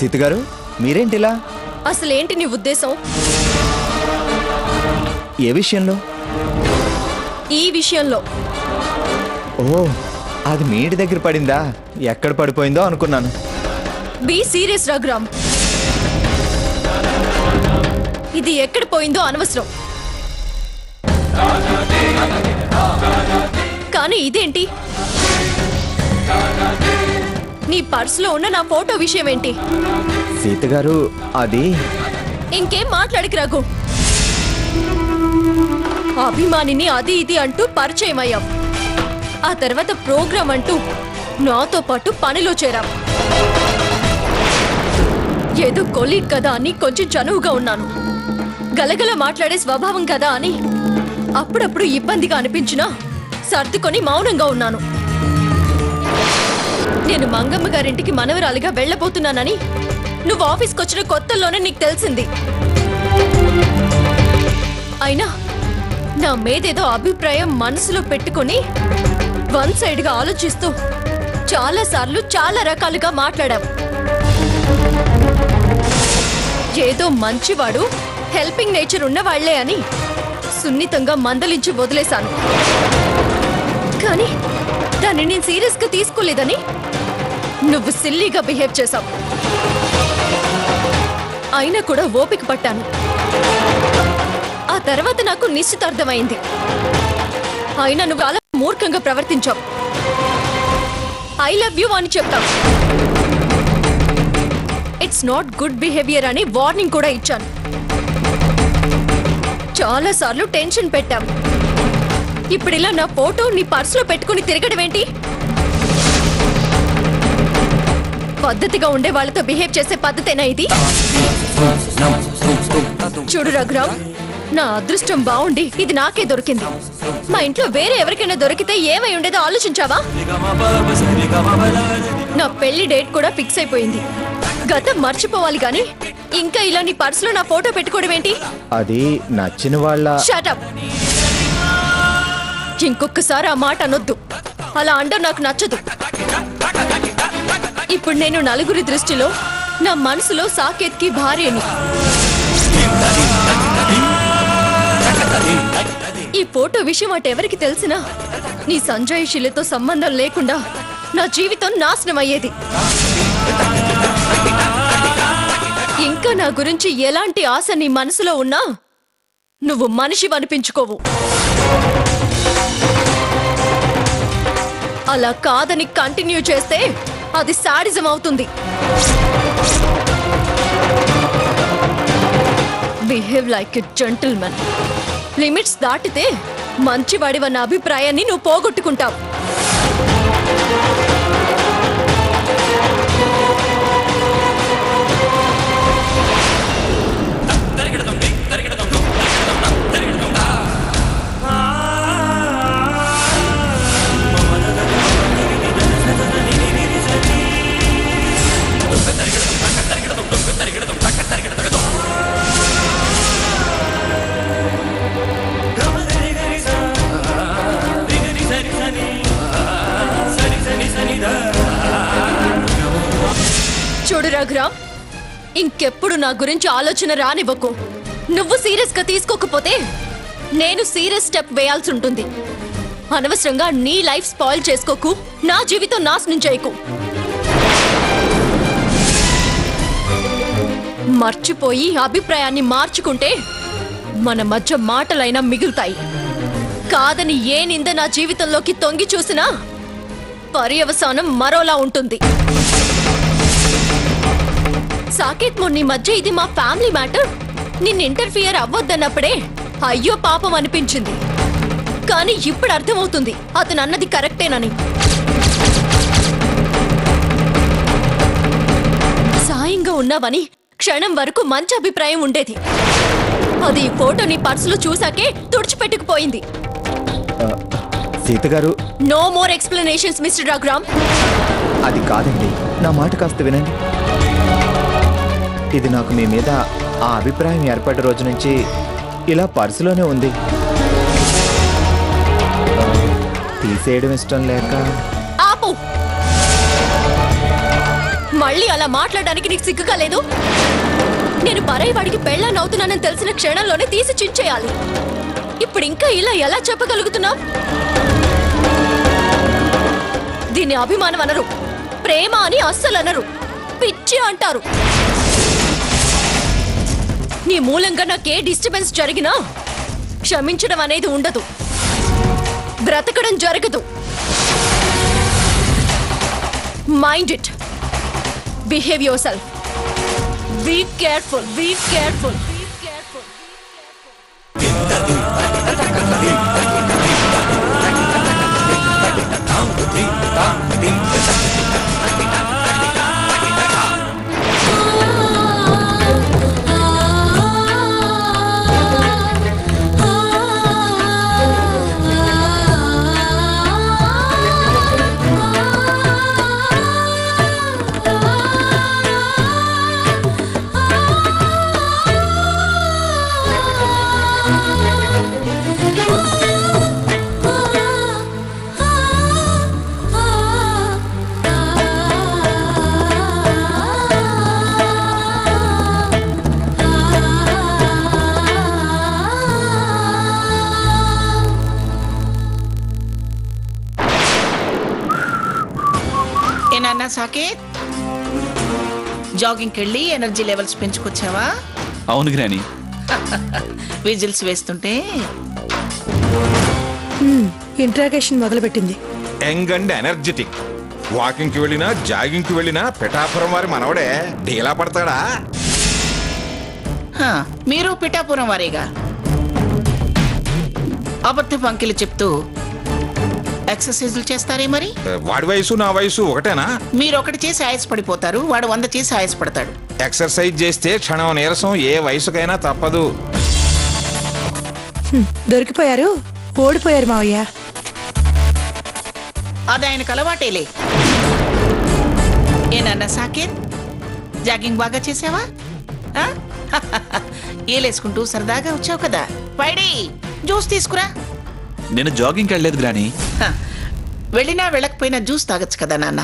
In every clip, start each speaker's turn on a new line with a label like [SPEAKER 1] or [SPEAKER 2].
[SPEAKER 1] సీత గారు మీరేంటిలా?
[SPEAKER 2] అసలేంటి నీ ఉద్దేశం?
[SPEAKER 1] ఏ విషయంలో?
[SPEAKER 2] ఈ విషయంలో.
[SPEAKER 1] ఓ, అది మీ ఇంటి దగ్గర పడిందా? ఎక్కడ పడిపోయిందో అనుకున్నాను.
[SPEAKER 2] Be serious Raghuram. ఇది ఎక్కడ పోయిందో అనవసరం. కానీ ఇదేంటి? నీ పర్సులో ఉన్న నా ఫోటో విషయం ఏంటి?
[SPEAKER 1] సీత గారు అది
[SPEAKER 2] ఇంకేం మాట్లాడికి రఘు. అభిమానిని అది ఇది అంటూ పరిచయం అయ్యాం. ఆ తర్వాత ప్రోగ్రాం అంటూ నాతో పాటు పనిలో చేరాం. ఏదో కొలీగ్ కదా అని కొంచెం చనువుగా ఉన్నాను. గలగల మాట్లాడే స్వభావం కదా అని అప్పుడప్పుడు ఇబ్బందిగా అనిపించినా సర్దుకొని మౌనంగా ఉన్నాను. నేను మంగమ్మ గారింటికి మనవరాలిగా వెళ్లబోతున్నానని నువ్వు ఆఫీస్కి వచ్చిన కొత్తల్లోనే నీకు తెలిసింది. అయినా నా మీదేదో అభిప్రాయం మనసులో పెట్టుకుని వన్ సైడ్గా ఆలోచిస్తూ చాలాసార్లు చాలా రకాలుగా మాట్లాడాం. ఏదో మంచివాడు, హెల్పింగ్ నేచర్ ఉన్నవాళ్లే అని సున్నితంగా మందలించి వదిలేశాను. కానీ దాన్ని నేను సీరియస్గా తీసుకోలేదని నువ్వు సిల్లీగా బిహేవ్ చేశావు. అయినా కూడా ఓపిక పట్టాను. ఆ తర్వాత నాకు నిశ్చితార్థమైంది. అయినా నువ్వు అలా మూర్ఖంగా ప్రవర్తించావు. ఐ లవ్ యూ అని చెప్తావు. ఇట్స్ నాట్ గుడ్ బిహేవియర్ అని వార్నింగ్ కూడా ఇచ్చాను. చాలా సార్లు టెన్షన్ పెట్టాం. ఇప్పుడు ఇలా నా ఫోటో నీ పర్సులో పెట్టుకుని తిరగడం ఏంటి? పద్ధతిగా ఉండే వాళ్ళతో బిహేవ్ చేసే పద్ధతేనా ఇది? చూడు రఘురామ్, నా అదృష్టం బాగుండి ఇది నాకే దొరికింది. మా ఇంట్లో వేరే ఎవరికైనా దొరికితే ఏమై ఉండేదో ఆలోచించావా? నా పెళ్లి డేట్ కూడా ఫిక్స్ అయిపోయింది. గతం మర్చిపోవాలి గాని ఇంకా ఇలా నీ పర్సులో నా ఫోటో పెట్టుకోవడం ఏంటి?
[SPEAKER 1] అది నచ్చిన వాళ్ళ.
[SPEAKER 2] Shut up. ఇంకొకసారి ఆ మాట అనొద్దు. అలా అంటూ నాకు నచ్చదు. ఇప్పుడు నేను నలుగురి దృష్టిలో నా మనసులో సాకేత్కి భార్యని. ఈ ఫోటో విషయం అటెవరికి తెలిసినా నీ సంజయ్ శిలతో సంబంధం లేకుండా నా జీవితం నాశనం అయ్యేది. ఇంకా నా గురించి ఎలాంటి ఆశ నీ మనసులో ఉన్నా నువ్వు మనిషి అనిపించుకోవు. అలా కాదని కంటిన్యూ చేస్తే అది సాడిజం అవుతుంది. Behave like a gentleman. Limits దాటితే మంచివాడివన్న అభిప్రాయాన్ని నువ్వు పోగొట్టుకుంటావు. చూడు రఘురామ్, ఇంకెప్పుడు నా గురించి ఆలోచన రానివ్వకు. నువ్వు సీరియస్ గా తీసుకోకపోతే నేను సీరియస్ స్టెప్ వేయాల్సి ఉంటుంది. అనవసరంగా నీ లైఫ్ స్పాయిల్ చేసుకోకు, నా జీవితం నాశనం చేయకు. మర్చిపోయి అభిప్రాయాన్ని మార్చుకుంటే మన మధ్య మాటలైనా మిగులుతాయి. కాదని ఏ నింద నా జీవితంలోకి తొంగి చూసినా పర్యవసానం మరోలా ఉంటుంది. సాకేత్ మొన్న మధ్య ఇది మా ఫ్యామిలీ మ్యాటర్, నిన్ను ఇంటర్ఫియర్ అవ్వద్దన్నప్పుడే అయ్యో పాపం అనిపించింది. కానీ ఇప్పుడు అర్థమవుతుంది అతను అన్నది కరెక్టేనని. సాయంగా ఉన్నావని క్షణం వరకు మంచి అభిప్రాయం ఉండేది. అది ఈ ఫోటో నీ పర్సులో చూసాకే తుడిచిపెట్టుకుపోయింది.
[SPEAKER 1] సీత గారు,
[SPEAKER 2] no more explanations mister Raghuram.
[SPEAKER 1] అది కాదండి, నా మాట కాస్త వినండి. ఇది నాకు మీ మీద ఆ అభిప్రాయం ఏర్పడ్డ రోజు నుంచి ఇలా పర్సులోనే ఉంది. తీసేయడం ఇష్టం లేక.
[SPEAKER 2] ఆపు. మళ్ళీ అలా మాట్లాడడానికి నీకు సిగ్గుగా లేదు? నేను పరాయి వాడికి పెళ్ళాన్ని అవుతున్నానని తెలిసిన క్షణంలోనే తీసి చించేయాలి. ఇప్పుడు ఇంకా ఇలా ఎలా చెప్పగలుగుతున్నావు? దీన్ని అభిమానం అనరు, ప్రేమ అని అస్సలు అనరు, పిచ్చి అంటారు. నీ మూలంగా నాకే డిస్టర్బెన్స్ జరిగినా క్షమించడం అనేది ఉండదు, బ్రతకడం జరగదు. Mind it. Behave yourself. Be careful. Be careful.
[SPEAKER 3] ఏనన్నా సాకేత్, జాగింగ్కి వెళ్ళి ఎనర్జీ లెవెల్స్ పెంచుకొచ్చావా?
[SPEAKER 4] అవును గ్రాని.
[SPEAKER 3] విజిల్స్ వేస్తుంటే
[SPEAKER 5] ఇంట్రాగేషన్ మొదలుపెట్టింది.
[SPEAKER 6] Young and energetic. వాకింగ్ కి వెళ్ళినా జాగింగ్ కి వెళ్ళినా పిఠాపురం వారి మనవడే డీలా పడతాడా?
[SPEAKER 3] మీరు పిఠాపురం వారేగా. అబద్ధ పంకిలు చెప్తూ ఎక్సర్సైజులు చేస్తారే మరి?
[SPEAKER 6] వాడి వయసు నా వయసు ఒకటేనా?
[SPEAKER 3] మీరు ఒకటి చేసి ఆయాసపడిపోతారు, వాడు 100 చేసి ఆయాసపడతాడు.
[SPEAKER 6] ఎక్సర్సైజ్ చేస్తే క్షణం నీరసం ఏ వయసుకైనా తప్పదు.
[SPEAKER 5] దొరికిపోయారు, ఓడిపోయారు మావయ్య.
[SPEAKER 3] అది ఆయనకు అలవాటేలే. ఏనన్నా సాకేత్, జాగింగ్ బాగా చేసావా? ఏలేసుకుంటూ సరదాగా వచ్చావు కదా, పైడి జ్యూస్ తీసుకురా.
[SPEAKER 4] నేను జాగింగ్కి వెళ్ళలేదు గ్రాని.
[SPEAKER 3] వెళ్ళినా వెళ్ళకపోయినా జ్యూస్ తాగొచ్చు కదా నాన్న.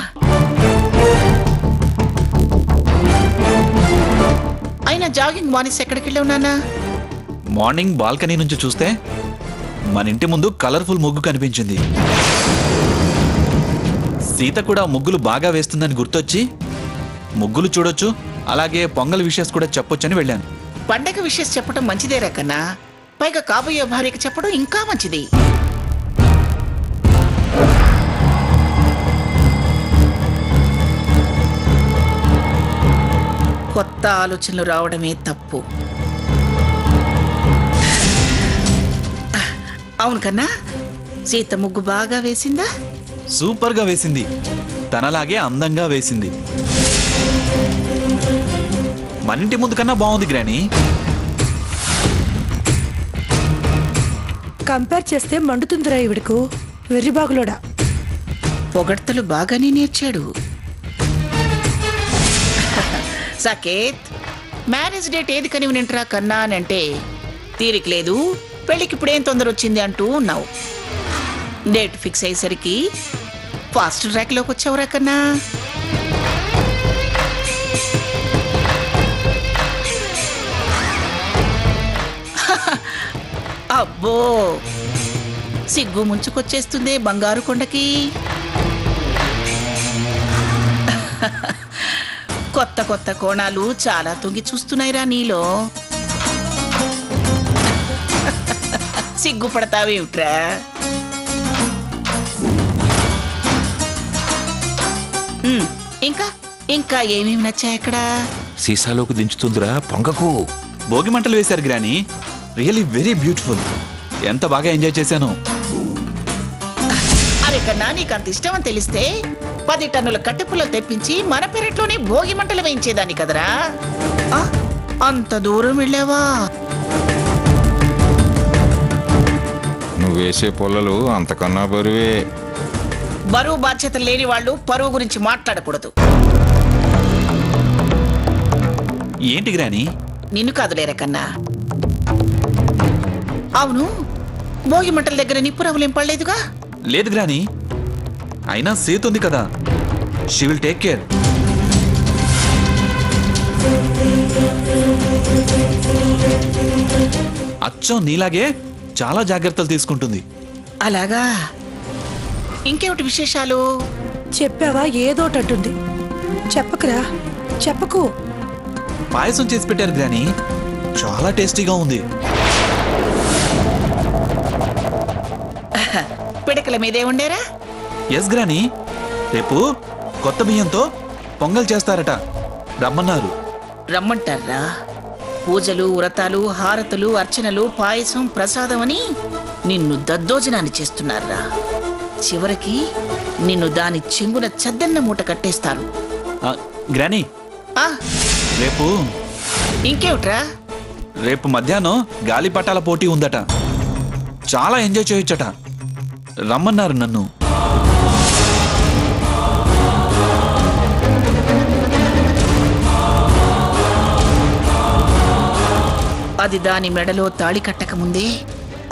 [SPEAKER 3] అయినా జాగింగ్ మానేసి ఎక్కడికి వెళ్ళావు నాన్న?
[SPEAKER 4] మార్నింగ్ బాల్కనీ నుంచి చూస్తే మన ఇంటి ముందు కలర్ఫుల్ ముగ్గు కనిపించింది. సీత కూడా ముగ్గులు బాగా వేస్తుందని గుర్తొచ్చి ముగ్గులు చూడొచ్చు, అలాగే పొంగల్ విషెస్ కూడా చెప్పొచ్చని వెళ్ళాను.
[SPEAKER 3] పండగ విషెస్ చెప్పడం మంచిదేరా కన్నా, పైగా కాబోయే భార్యకి చెప్పడం ఇంకా మంచిది. కొత్త ఆలోచనలు రావడమే తప్పు. అవును కన్నా, సీత ముగ్గు బాగా వేసిందా?
[SPEAKER 4] సూపర్గా వేసింది, తనలాగే అందంగా వేసింది. మన ఇంటి ముందు కన్నా బాగుంది గ్రాని.
[SPEAKER 5] కంపేర్ చేస్తే మండుతుందిరా ఇవిడకు, వెర్రిబాగులోడా.
[SPEAKER 3] పొగడ్తలు బాగానే నేర్చాడు. సాకేత్, మ్యారేజ్ డేట్ ఏది కనివి నింటరా కన్నా అని అంటే తీరిక లేదు, పెళ్ళికి ఇప్పుడేం తొందర వచ్చింది అంటూ ఉన్నావు. డేట్ ఫిక్స్ అయ్యేసరికి ఫాస్ట్ ట్రాక్లోకి వచ్చావురా కన్నా. అబ్బో, సిగ్గు ముంచుకొచ్చేస్తుందే బంగారు కొండకి. కొత్త కొత్త కోణాలు చాలా తొంగి చూస్తున్నాయిరా నీలో. సిగ్గుపడతావేమిట్రా? ఇంకా ఇంకా ఏమేమి నచ్చాయి అక్కడ?
[SPEAKER 6] సీసాలోకి దించుతుందిరా పొంగకు.
[SPEAKER 4] భోగి మంటలు వేశారు గ్రాని, రియల్లీ వెరీ బ్యూటిఫుల్. ఎంత బాగా ఎంజాయ్ చేశాను.
[SPEAKER 3] అరే కన్నా, నీకు అంత ఇష్టం అని తెలిస్తే 10 టన్నుల కట్టెపుల్లలు తెప్పించి మన పెరట్లోనే భోగి మంటలు వేయించేదాన్ని కదరా. అంత దూరం వెళ్ళావా?
[SPEAKER 6] నువ్వు వేసే పొల్లలు అంతకన్నా బరువే.
[SPEAKER 3] బరువు బాధ్యతలు లేని వాళ్ళు పరువు గురించి మాట్లాడకూడదు.
[SPEAKER 4] ఏంటి గ్రాని?
[SPEAKER 3] నిన్ను కాదులేరా కన్నా. అవును, భోగి మంటల దగ్గర నిప్పు రవ్వలేం పడలేదుగా?
[SPEAKER 4] లేదు గ్రాని, అయినా సీత ఉంది కదా, షీ విల్ టేక్ కేర్. అచ్చం నీలాగే చాలా జాగ్రత్తలు తీసుకుంటుంది.
[SPEAKER 3] అలాగా? ఇంకేమిటి విశేషాలు?
[SPEAKER 5] చెప్పావా ఏదోటంటుంది. చెప్పకురా, చెప్పకు.
[SPEAKER 4] పాయసం చేసి పెట్టారు గ్రాని, చాలా టేస్టీగా ఉంది.
[SPEAKER 3] పిడకల మీదే ఉండేరా?
[SPEAKER 4] ఎస్ గ్రాని, రేపు కొత్త బియ్యంతో పొంగల్ చేస్తారట, రమ్మన్నారు.
[SPEAKER 3] రమ్మంటారా? పూజలు, వ్రతాలు, హారతులు, అర్చనలు, పాయసం, ప్రసాదం అని నిన్ను దద్దోజనాన్ని చేస్తున్నారా? చివరికి నిన్ను దాని చెంగున చద్దన్న మూట కట్టేస్తారు.
[SPEAKER 4] గ్రాని,
[SPEAKER 3] ఆ,
[SPEAKER 4] రేపు
[SPEAKER 3] ఇంకేమిట్రా?
[SPEAKER 4] రేపు మధ్యాహ్నం గాలిపటాల పోటీ ఉందట, చాలా ఎంజాయ్ చేయొచ్చట, రమ్మన్నారు నన్ను.
[SPEAKER 3] అది దాని మెడలో తాళి కట్టక ముందే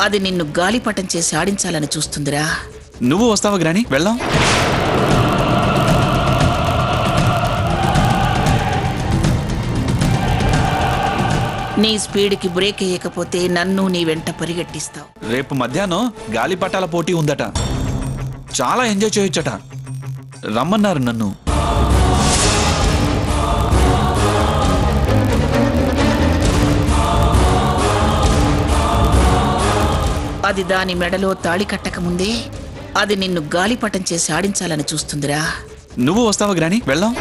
[SPEAKER 3] అది నిన్ను గాలిపటం చేసి ఆడించాలని చూస్తుందిరా.
[SPEAKER 4] నువ్వు వస్తావా గ్రాని? వెళ్దాం.
[SPEAKER 3] నీ స్పీడ్కి బ్రేక్ వేయకపోతే నన్ను నీ వెంట పరిగెట్టిస్తావు.
[SPEAKER 4] రేపు మధ్యాహ్నం గాలిపటాల పోటీ ఉందట, చాలా ఎంజాయ్ చేయొచ్చట, రమ్మన్నారు నన్ను.
[SPEAKER 3] అది దాని మెడలో తాళి కట్టక ముందే అది నిన్ను గాలిపటం చేసి ఆడించాలని చూస్తుందిరా.
[SPEAKER 4] నువ్వు వస్తావా గ్రాని? వెళ్దాం.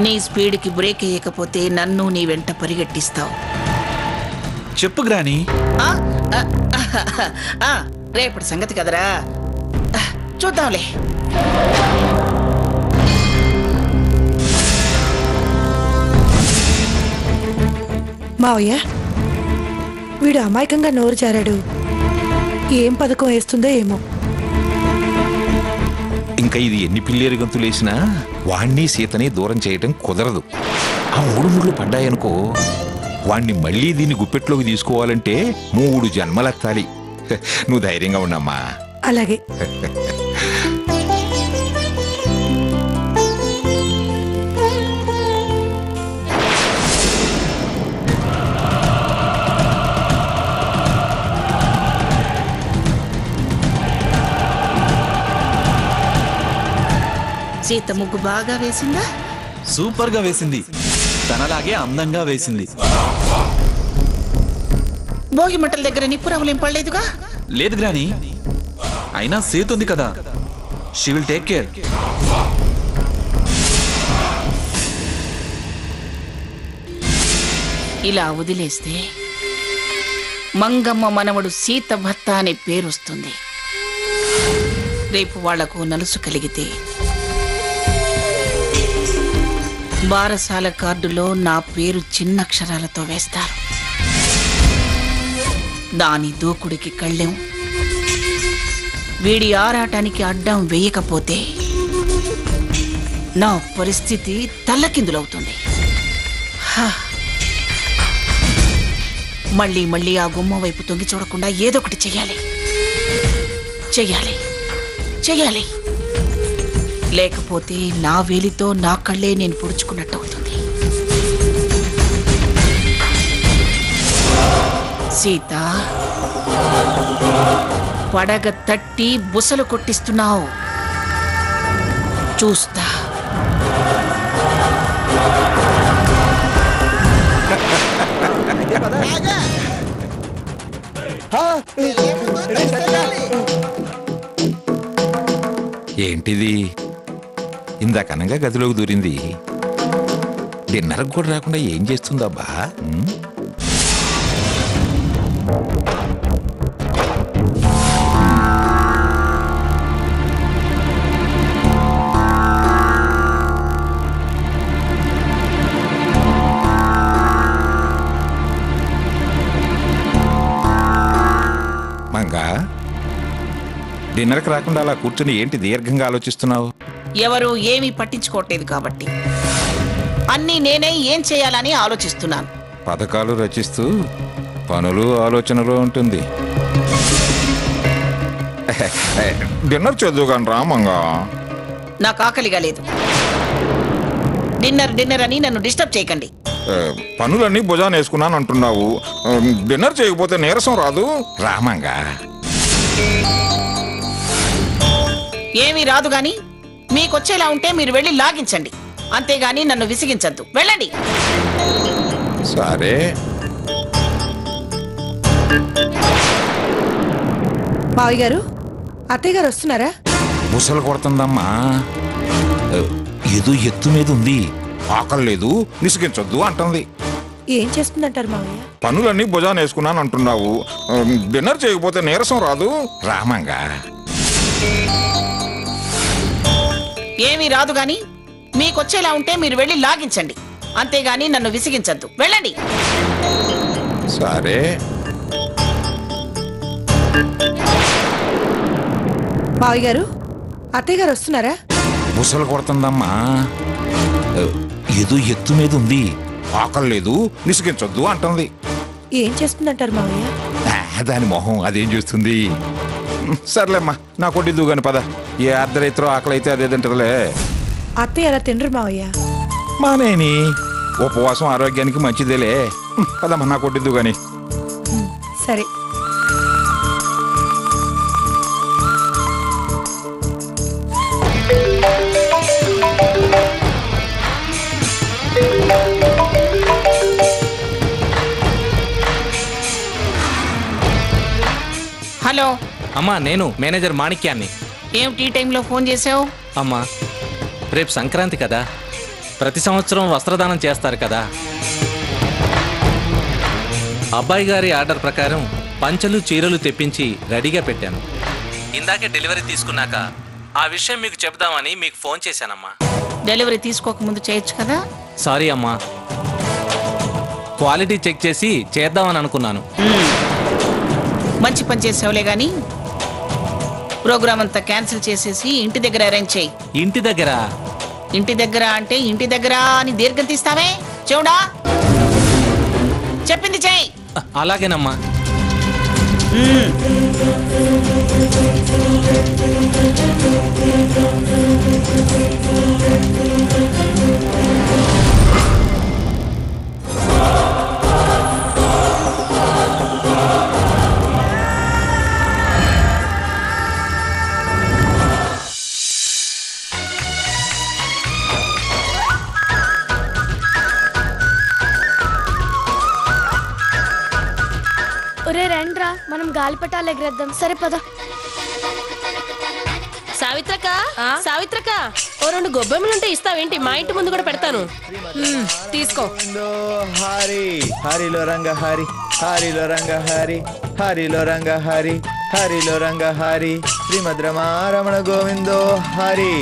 [SPEAKER 3] నీ స్పీడ్కి బ్రేక్ వేయకపోతే నన్ను నీ వెంట పరిగెట్టిస్తావు.
[SPEAKER 4] చెప్పు గ్రాని.
[SPEAKER 3] ఆ, ఆ, ఆ, రేపటి సంగతి కదరా, చూద్దాంలే.
[SPEAKER 5] మావయ్య, వీడు అమాయకంగా నోరు జారాడు. ఏం పథకం వేస్తుందో ఏమో.
[SPEAKER 6] ఇంకా ఇది ఎన్ని పిల్లేరు గంతులేసినా వాణ్ణి సీతని దూరం చేయటం కుదరదు. ఆ 3 ముళ్ళు పడ్డాయనుకో, వాణ్ణి మళ్ళీ దీన్ని గుప్పెట్లోకి తీసుకోవాలంటే 3 జన్మలెత్తాలి. నువ్వు ధైర్యంగా ఉండమ్మా.
[SPEAKER 5] అలాగే.
[SPEAKER 3] సీత ముగ్గు బాగా వేసిందా?
[SPEAKER 4] సూపర్ గా వేసింది, తనలాగే అందంగా వేసింది.
[SPEAKER 3] భోగి మంటల దగ్గర నిప్పురవ్వలేం పడలేదుగా?
[SPEAKER 4] లేదు గ్రాని, అయినా సీతుంది కదా, షీ విల్ టేక్ కేర్.
[SPEAKER 3] ఇలా వదిలేస్తే మంగమ్మ మనవడు సీత భర్త అనే పేరొస్తుంది. రేపు వాళ్లకు నలుసు కలిగితే బారసాల కార్డులో నా పేరు చిన్నక్షరాలతో వేస్తారు. దాని దూకుడికి కళ్ళెం, వీడి ఆరాటానికి అడ్డం వేయకపోతే నా పరిస్థితి తల్లకిందులవుతుంది. మళ్ళీ మళ్ళీ ఆ గుమ్మ వైపు తొంగి చూడకుండా ఏదొకటి చెయ్యాలి, చెయ్యాలి, చెయ్యాలి. లేకపోతే నా వేలితో నా కళ్ళే నేను పొడుచుకున్నట్టు అవుతుంది. సీత, పడగ తట్టి బుసలు కొట్టిస్తున్నావు, చూస్తా.
[SPEAKER 6] ఏంటిది? ఇందాకనంగా గదిలోకి దూరింది, డిన్నర్కి కూడా రాకుండా ఏం చేస్తుందబ్బా? మంగా, డిన్నర్కి రాకుండా అలా కూర్చుని ఏంటి దీర్ఘంగా ఆలోచిస్తున్నావు?
[SPEAKER 3] ఎవరు ఏమీ పట్టించుకోవట్లేదు కాబట్టి అన్నీ నేనే ఏం చేయాలని ఆలోచిస్తున్నాను.
[SPEAKER 6] పథకాలు రచిస్తూ పనులు ఆలోచనలో ఉంటుంది. డిన్నర్ చేద్దు కానీ రామంగా.
[SPEAKER 3] నాకు ఆకలిగా లేదు. డిన్నర్ డిన్నర్ అని నన్ను డిస్టర్బ్ చేయకండి.
[SPEAKER 6] పనులన్నీ భుజాన్ని వేసుకున్నాను అంటున్నావు. డిన్నర్ చేయకపోతే నీరసం రాదు. రామంగా.
[SPEAKER 3] ఏమీ రాదు గాని మీకొచ్చేలా ఉంటే మీరు వెళ్ళి లాగించండి, అంతేగాని నన్ను విసిగించద్దు. వెళ్ళండి.
[SPEAKER 6] సరే.
[SPEAKER 5] మావయ్య గారు, అత్తయ్య గారు వస్తున్నారా?
[SPEAKER 6] ముసలు కొడుతుందమ్మా. ఏదో ఎత్తు మీద ఉంది, ఆకలి లేదు, విసిగించొద్దు అంటుంది.
[SPEAKER 5] ఏం చేస్తుందంటారు మావయ్య?
[SPEAKER 6] పనులన్నీ భుజాన్ని వేసుకున్నాను అంటున్నావు. డిన్నర్ చేయకపోతే నీరసం రాదు. రామంగా.
[SPEAKER 3] ఏమీ రాదు గాని మీకొచ్చేలా ఉంటే మీరు వెళ్ళి లాగించండి, అంతేగాని నన్ను విసిగించద్దు. వెళ్ళండి.
[SPEAKER 6] సరే.
[SPEAKER 5] మావయ్య గారు, అత్తయ్య గారు వస్తున్నారా?
[SPEAKER 6] ముసలు కొడుతుందమ్మా. ఏదో ఎత్తు మీద ఉంది, ఆకలి లేదు, విసిగించొద్దు అంటుంది.
[SPEAKER 5] ఏం చేస్తుందంటారు మావయ్య?
[SPEAKER 6] దాని మొహం అదేం చూస్తుంది. సర్లేమ్మా, నా కొట్టిద్దు గాని పద. ఏ అర్ధరైతులో ఆకలి అయితే అదేదంటలే.
[SPEAKER 5] అత్తయ్య అలా తినరు మావయ్య.
[SPEAKER 6] మానేని ఉపవాసం ఆరోగ్యానికి మంచిదేలే. పదమ్మా, నా కొట్టిద్దు గాని.
[SPEAKER 5] సరే.
[SPEAKER 3] హలో
[SPEAKER 7] అమ్మా, నేను మేనేజర్ మాణిక్యాన్ని.
[SPEAKER 3] ఏమిటి ఈ టైంలో ఫోన్ చేసావు?
[SPEAKER 7] అమ్మా, రేపు సంక్రాంతి కదా, ప్రతి సంవత్సరం వస్త్రదానం చేస్తారు కదా. అబ్బాయి గారి ఆర్డర్ ప్రకారం పంచలు చీరలు తెప్పించి రెడీగా పెట్టాను. ఇందాకే డెలివరీ తీసుకున్నాక ఆ విషయం మీకు చెప్దామని మీకు ఫోన్ చేశానమ్మా.
[SPEAKER 3] డెలివరీ తీసుకోకముందు చేయొచ్చు కదా.
[SPEAKER 7] సారీ అమ్మా, క్వాలిటీ చెక్ చేసి చేద్దామని అనుకున్నాను.
[SPEAKER 3] మంచి పని చేసావులే గాని ప్రోగ్రామ్ అంతా క్యాన్సిల్ చేసేసి ఇంటి దగ్గర అరేంజ్ చేయి.
[SPEAKER 7] ఇంటి దగ్గర?
[SPEAKER 3] ఇంటి దగ్గర అంటే ఇంటి దగ్గర అని దీర్ఘం తీస్తావే, చూడా. చెప్పింది చెయ్యి.
[SPEAKER 7] అలాగేనమ్మా.
[SPEAKER 8] ఒరే రండ్రా, మనం గాలిపటాలు ఎగరేద్దాం. సరే పద.
[SPEAKER 9] సావిత్రక, సావిత్రక, ఓ 2 గొబ్బెమ్మలుంటే ఇస్తావేంటి? మా ఇంటి ముందు కూడా పెడతాను. తీసుకో.
[SPEAKER 1] హరి హరిలో రంగ హరి, హరిలో రంగ హరి, హరిలో రంగ హరి, హరిలో రంగ హరి, శ్రీమద్ రమణ గోవిందో హరి.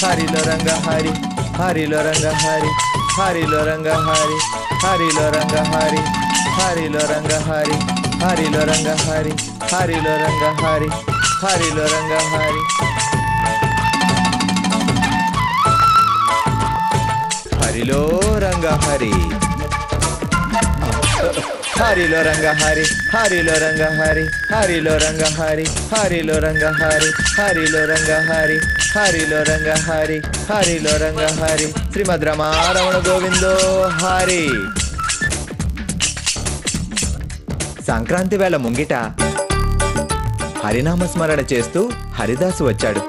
[SPEAKER 1] హరిలో రంగ హరి, హరిలో రంగ హరి, హరిలో రంగ హరి, హరిలో రంగ హరి, హరిలో రంగ హరి, హరిలో రంగ హరి, హరిలో రంగ హరి, హరిలో రంగ హరి. హరిలో రంగ హరి, హరిలో రంగ హరి, హరిలో రంగ హరి, హరిలో రంగ హరి, హరిలో రంగ హరి, హరిలో రంగ హరి, హరిలో రంగ హరి, హరిలో రంగ హరి, శ్రీమద్ రమణ గోవిందో హరి. సంక్రాంతి వేళ ముంగిట హరినామస్మరణ చేస్తూ హరిదాసు వచ్చాడు.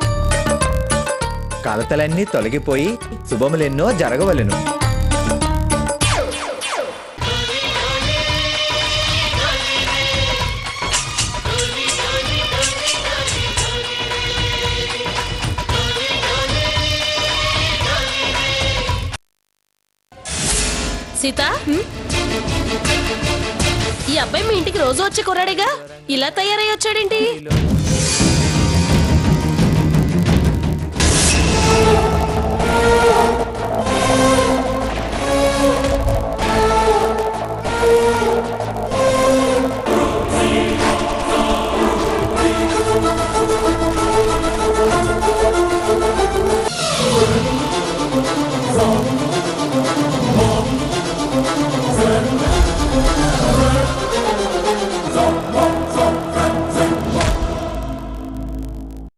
[SPEAKER 1] కలతలన్నీ తొలగిపోయి శుభములెన్నో జరగవలెను.
[SPEAKER 9] సీత, ఈ అబ్బాయి మీ ఇంటికి రోజు వచ్చి కుర్రాడేగా, ఇలా తయారై వచ్చాడేంటి?